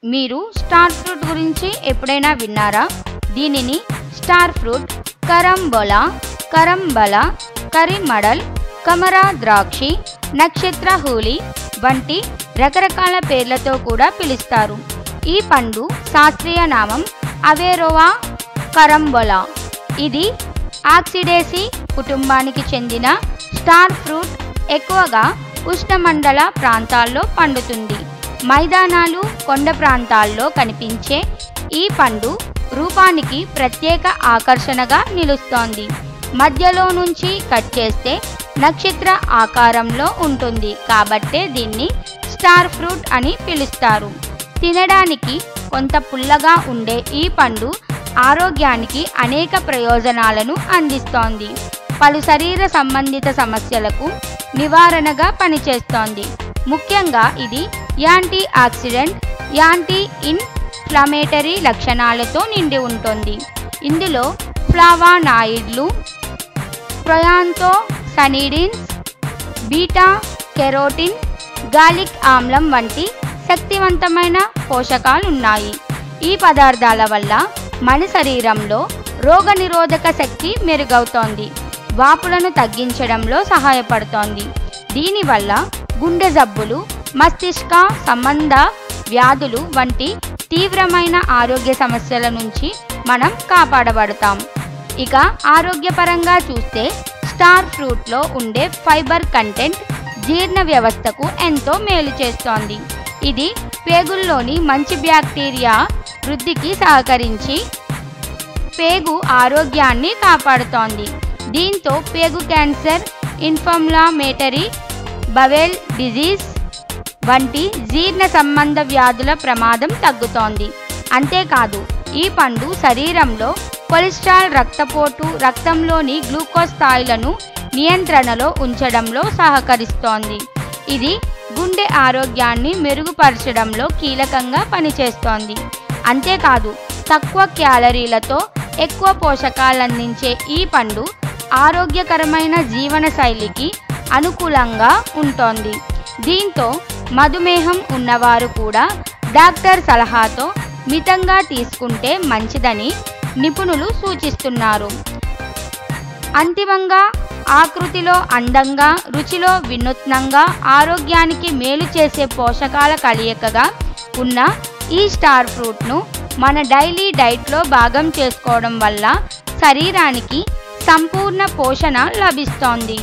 మీరు star fruit గురించి ఎప్పుడైనా విన్నారా? దీనిని స్టార్ ఫ్రూట్, కరంబోలా, కరంబల, కరిమడల్, కమరా ద్రాక్షి, నక్షత్ర హూలి వంటి రకరకాల పేర్లతో కూడా పిలుస్తారు. ఈ పండు శాస్త్రీయ నామం అవేరోవా కరంబోలా. ఇది ఆక్సిడేసి కుటుంబానికి చెందిన స్టార్ ఫ్రూట్. ఎక్కువగా ఉష్ణమండల ప్రాంతాల్లో పండుతుంది. మైదానాలు, కొండ ప్రాంతాల్లో కనిపించే ఈ పండు రూపానికి ప్రత్యేక ఆకర్షణగా నిలుస్తోంది. మధ్యలో నుంచి కట్ చేస్తే నక్షత్ర ఆకారంలో ఉంటుంది కాబట్టే దీన్ని స్టార్ ఫ్రూట్ అని పిలుస్తారు. తినడానికి కొంత పుల్లగా ఉండే ఈ పండు ఆరోగ్యానికి అనేక ప్రయోజనాలను అందిస్తోంది. పలు శరీర సంబంధిత సమస్యలకు నివారణగా పనిచేస్తోంది. ముఖ్యంగా ఇది యాంటీ ఆక్సిడెంట్, యాంటీ ఇన్ఫ్లమేటరీ లక్షణాలతో నిండి ఉంటుంది. ఇందులో ఫ్లావానాయిడ్లు, ప్రొయాంతోసైనిడిన్స్, బీటా కెరోటిన్, గాలిక్ ఆమ్లం వంటి శక్తివంతమైన పోషకాలున్నాయి. ఈ పదార్థాల వల్ల మన శరీరంలో రోగనిరోధక శక్తి మెరుగవుతోంది. వాపులను తగ్గించడంలో సహాయపడుతోంది. దీనివల్ల గుండె జబ్బులు, మస్తిష్క సంబంధ వ్యాధులు వంటి తీవ్రమైన ఆరోగ్య సమస్యల నుంచి మనం కాపాడబడతాం. ఇక ఆరోగ్యపరంగా చూస్తే స్టార్ ఫ్రూట్లో ఉండే ఫైబర్ కంటెంట్ జీర్ణ వ్యవస్థకు ఎంతో మేలు చేస్తోంది. ఇది పేగుల్లోని మంచి బ్యాక్టీరియా వృద్ధికి సహకరించి పేగు ఆరోగ్యాన్ని కాపాడుతోంది. దీంతో పేగు క్యాన్సర్, ఇన్ఫ్లమేటరీ బవెల్ డిజీజ్ వంటి జీర్ణ సంబంధ వ్యాధుల ప్రమాదం తగ్గుతోంది. అంతేకాదు ఈ పండు శరీరంలో కొలెస్ట్రాల్, రక్తపోటు, రక్తంలోని గ్లూకోజ్ స్థాయిలను నియంత్రణలో ఉంచడంలో సహకరిస్తోంది. ఇది గుండె ఆరోగ్యాన్ని మెరుగుపరచడంలో కీలకంగా పనిచేస్తోంది. అంతేకాదు తక్కువ క్యాలరీలతో ఎక్కువ పోషకాలందించే ఈ పండు ఆరోగ్యకరమైన జీవనశైలికి అనుకూలంగా ఉంటుంది. దీంతో మధుమేహం ఉన్నవారు కూడా డాక్టర్ సలహాతో మితంగా తీసుకుంటే మంచిదని నిపుణులు సూచిస్తున్నారు. అంతిమంగా ఆకృతిలో అందంగా, రుచిలో వినూత్నంగా, ఆరోగ్యానికి మేలు చేసే పోషకాల కలయికగా ఉన్న ఈ స్టార్ ఫ్రూట్ను మన డైలీ డైట్లో భాగం చేసుకోవడం వల్ల శరీరానికి సంపూర్ణ పోషణ లభిస్తోంది.